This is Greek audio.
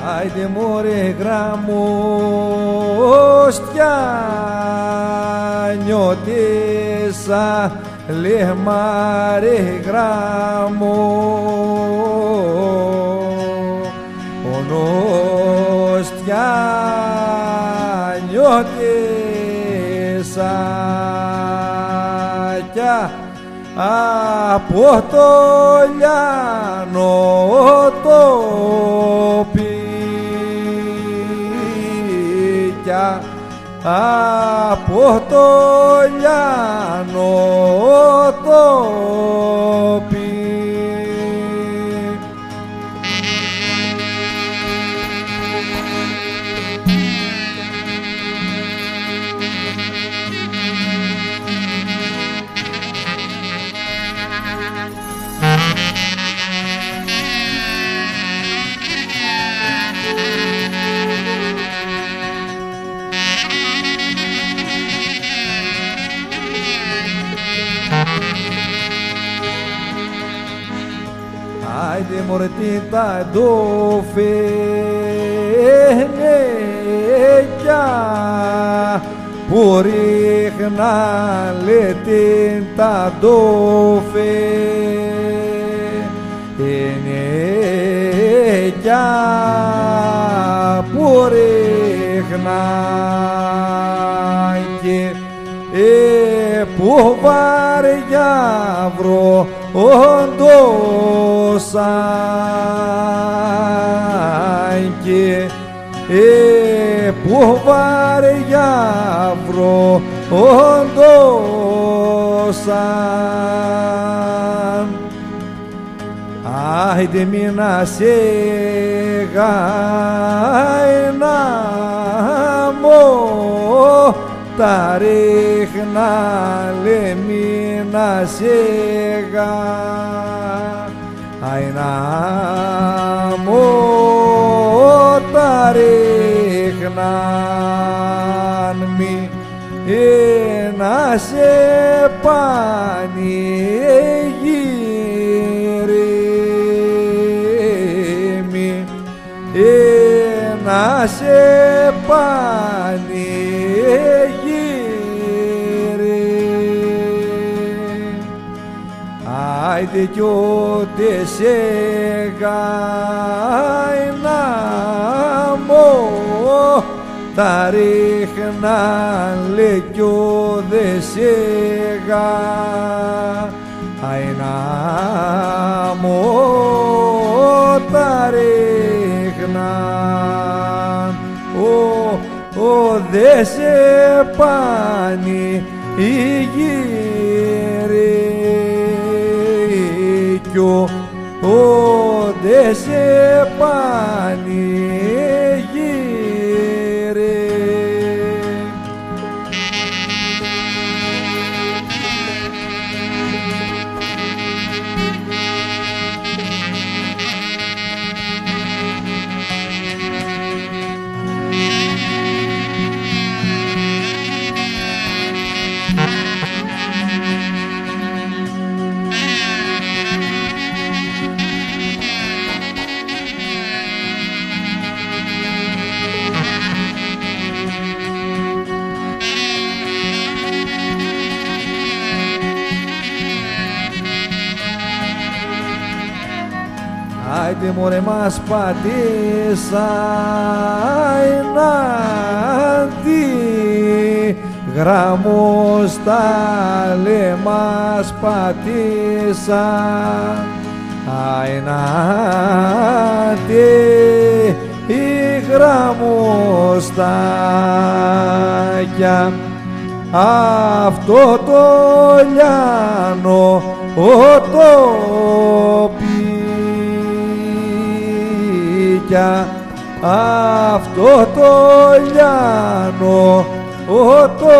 Άιντε μωρέ γραμμοστιά νιώτησα λεμάρε γραμμό ονοστιά νιώτησα κι από το λιάνο το πήκια από το λιάνο το πήκια. Άιντε μωρέ τι τα ντοφενέκια που ρίχνα λέτε τα ντοφενέκια που ρίχνα και που βαριά βρω όντως και που βαριά βρω όντως άιντε μην σε γάινα μου τα ρίχνα λεμίνα σιγά αινά μου τα ρίχνα μη να σε πανηγύρι να σε πανηγύρι. Άιντε κι ούτε σε γάινα μου τα ρίχνα λέ κι ούτε σε γάινα μου τα ρίχνα δε σε πανηγύρι κι δε σε πανηγύρι. Άιντε μωρέ μας πατήσα ενάντι γραμμός τα λέ μας πατήσα ενάντι η γραμμός τα κι αυτό το λιάνο το αυτό το λιάνο το